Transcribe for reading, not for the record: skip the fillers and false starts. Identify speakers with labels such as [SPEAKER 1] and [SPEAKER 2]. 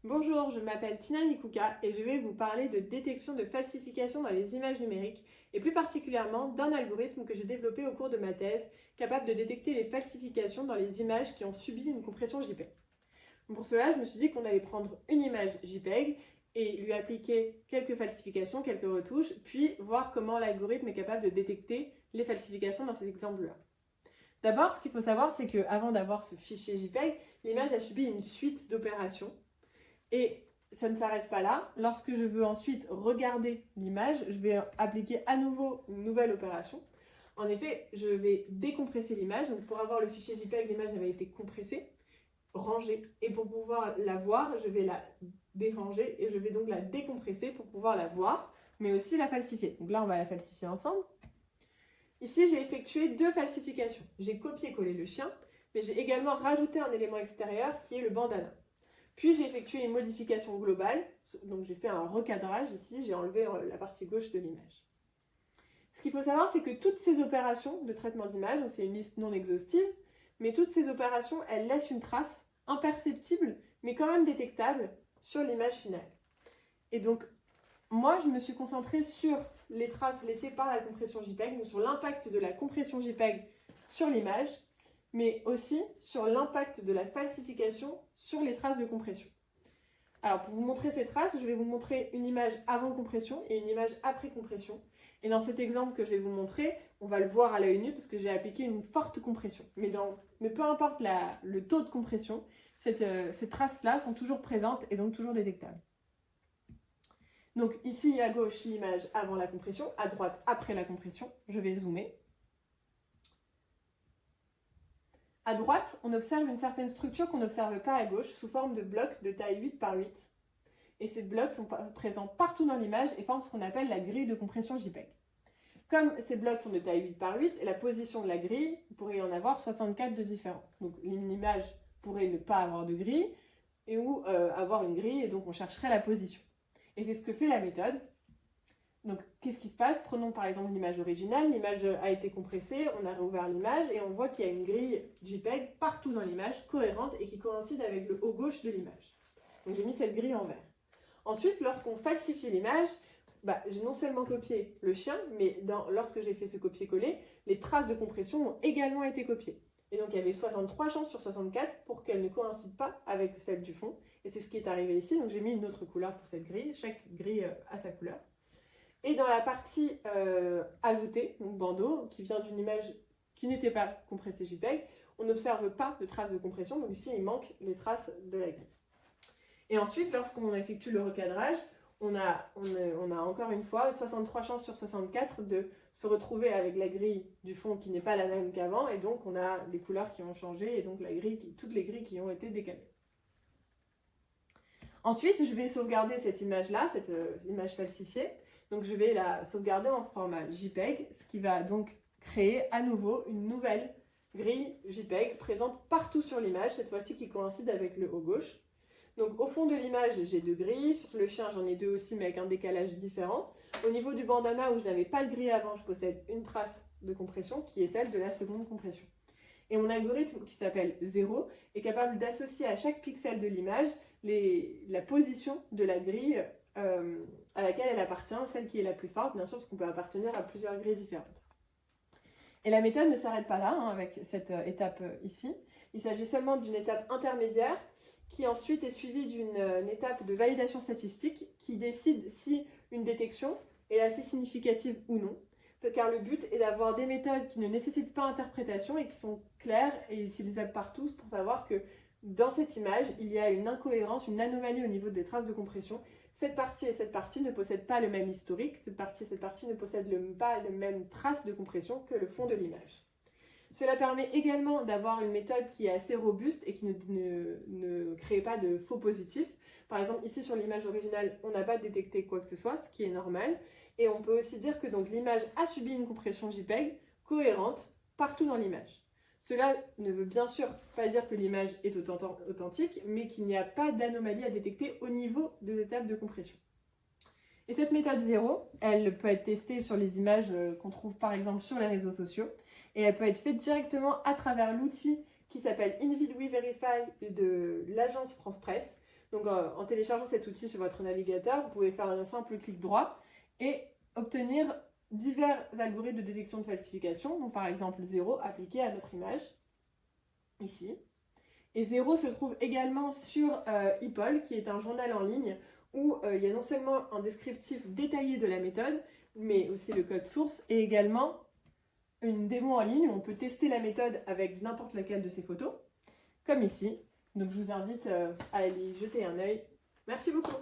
[SPEAKER 1] Bonjour, je m'appelle Tina Nikuka et je vais vous parler de détection de falsification dans les images numériques et plus particulièrement d'un algorithme que j'ai développé au cours de ma thèse capable de détecter les falsifications dans les images qui ont subi une compression JPEG. Pour cela, je me suis dit qu'on allait prendre une image JPEG et lui appliquer quelques falsifications, quelques retouches, puis voir comment l'algorithme est capable de détecter les falsifications dans ces exemples-là. D'abord, ce qu'il faut savoir, c'est qu'avant d'avoir ce fichier JPEG, l'image a subi une suite d'opérations. Et ça ne s'arrête pas là. Lorsque je veux ensuite regarder l'image, je vais appliquer à nouveau une nouvelle opération. En effet, je vais décompresser l'image. Donc pour avoir le fichier JPEG, l'image avait été compressée, rangée. Et pour pouvoir la voir, je vais la déranger et je vais donc la décompresser pour pouvoir la voir, mais aussi la falsifier. Donc là, on va la falsifier ensemble. Ici, j'ai effectué deux falsifications. J'ai copié-collé le chien, mais j'ai également rajouté un élément extérieur qui est le bandana. Puis j'ai effectué une modification globale, donc j'ai fait un recadrage ici, j'ai enlevé la partie gauche de l'image. Ce qu'il faut savoir, c'est que toutes ces opérations de traitement d'image, donc c'est une liste non exhaustive, mais toutes ces opérations, elles laissent une trace imperceptible, mais quand même détectable sur l'image finale. Et donc, moi, je me suis concentrée sur les traces laissées par la compression JPEG, donc sur l'impact de la compression JPEG sur l'image, mais aussi sur l'impact de la falsification sur les traces de compression. Alors pour vous montrer ces traces, je vais vous montrer une image avant compression et une image après compression. Et dans cet exemple que je vais vous montrer, on va le voir à l'œil nu parce que j'ai appliqué une forte compression. Mais peu importe le taux de compression, ces traces-là sont toujours présentes et donc toujours détectables. Donc ici à gauche l'image avant la compression, à droite après la compression. Je vais zoomer. À droite, on observe une certaine structure qu'on n'observe pas à gauche, sous forme de blocs de taille 8 par 8. Et ces blocs sont présents partout dans l'image et forment ce qu'on appelle la grille de compression JPEG. Comme ces blocs sont de taille 8 par 8, la position de la grille, il pourrait y en avoir 64 de différents. Donc l'image pourrait ne pas avoir de grille, ou avoir une grille, et donc on chercherait la position. Et c'est ce que fait la méthode. Donc, qu'est-ce qui se passe? Prenons par exemple l'image originale. L'image a été compressée, on a réouvert l'image et on voit qu'il y a une grille JPEG partout dans l'image, cohérente et qui coïncide avec le haut gauche de l'image. Donc, j'ai mis cette grille en vert. Ensuite, lorsqu'on falsifie l'image, j'ai non seulement copié le chien, mais lorsque j'ai fait ce copier-coller, les traces de compression ont également été copiées. Et donc, il y avait 63 chances sur 64 pour qu'elles ne coïncident pas avec celle du fond. Et c'est ce qui est arrivé ici. Donc, j'ai mis une autre couleur pour cette grille. Chaque grille a sa couleur. Et dans la partie ajoutée, donc bandeau, qui vient d'une image qui n'était pas compressée JPEG, on n'observe pas de traces de compression, donc ici il manque les traces de la grille. Et ensuite, lorsqu'on effectue le recadrage, on a encore une fois 63 chances sur 64 de se retrouver avec la grille du fond qui n'est pas la même qu'avant, et donc on a les couleurs qui ont changé, et donc toutes les grilles qui ont été décalées. Ensuite, je vais sauvegarder cette image-là, cette image falsifiée. Donc je vais la sauvegarder en format JPEG, ce qui va donc créer à nouveau une nouvelle grille JPEG présente partout sur l'image, cette fois-ci qui coïncide avec le haut gauche. Donc au fond de l'image, j'ai deux grilles, sur le chien j'en ai deux aussi mais avec un décalage différent. Au niveau du bandana où je n'avais pas de grille avant, je possède une trace de compression qui est celle de la seconde compression. Et mon algorithme qui s'appelle 0 est capable d'associer à chaque pixel de l'image la position de la grille à laquelle elle appartient, celle qui est la plus forte, bien sûr, parce qu'on peut appartenir à plusieurs grilles différentes. Et la méthode ne s'arrête pas là, avec cette étape ici. Il s'agit seulement d'une étape intermédiaire qui ensuite est suivie d'une étape de validation statistique qui décide si une détection est assez significative ou non. Car le but est d'avoir des méthodes qui ne nécessitent pas interprétation et qui sont claires et utilisables par tous pour savoir que dans cette image, il y a une incohérence, une anomalie au niveau des traces de compression. Cette partie et cette partie ne possèdent pas le même historique, cette partie et cette partie ne possèdent pas les mêmes traces de compression que le fond de l'image. Cela permet également d'avoir une méthode qui est assez robuste et qui ne crée pas de faux positifs. Par exemple, ici sur l'image originale, on n'a pas détecté quoi que ce soit, ce qui est normal. Et on peut aussi dire que l'image a subi une compression JPEG cohérente partout dans l'image. Cela ne veut bien sûr pas dire que l'image est authentique, mais qu'il n'y a pas d'anomalie à détecter au niveau des étapes de compression. Et cette méthode 0, elle peut être testée sur les images qu'on trouve par exemple sur les réseaux sociaux, et elle peut être faite directement à travers l'outil qui s'appelle InVidWeVerify de l'agence France Presse. Donc en téléchargeant cet outil sur votre navigateur, vous pouvez faire un simple clic droit et obtenir divers algorithmes de détection de falsification, donc par exemple 0 appliqué à notre image, ici. Et 0 se trouve également sur ePol, qui est un journal en ligne où il y a non seulement un descriptif détaillé de la méthode, mais aussi le code source et également une démo en ligne où on peut tester la méthode avec n'importe laquelle de ces photos, comme ici. Donc je vous invite à aller y jeter un œil. Merci beaucoup.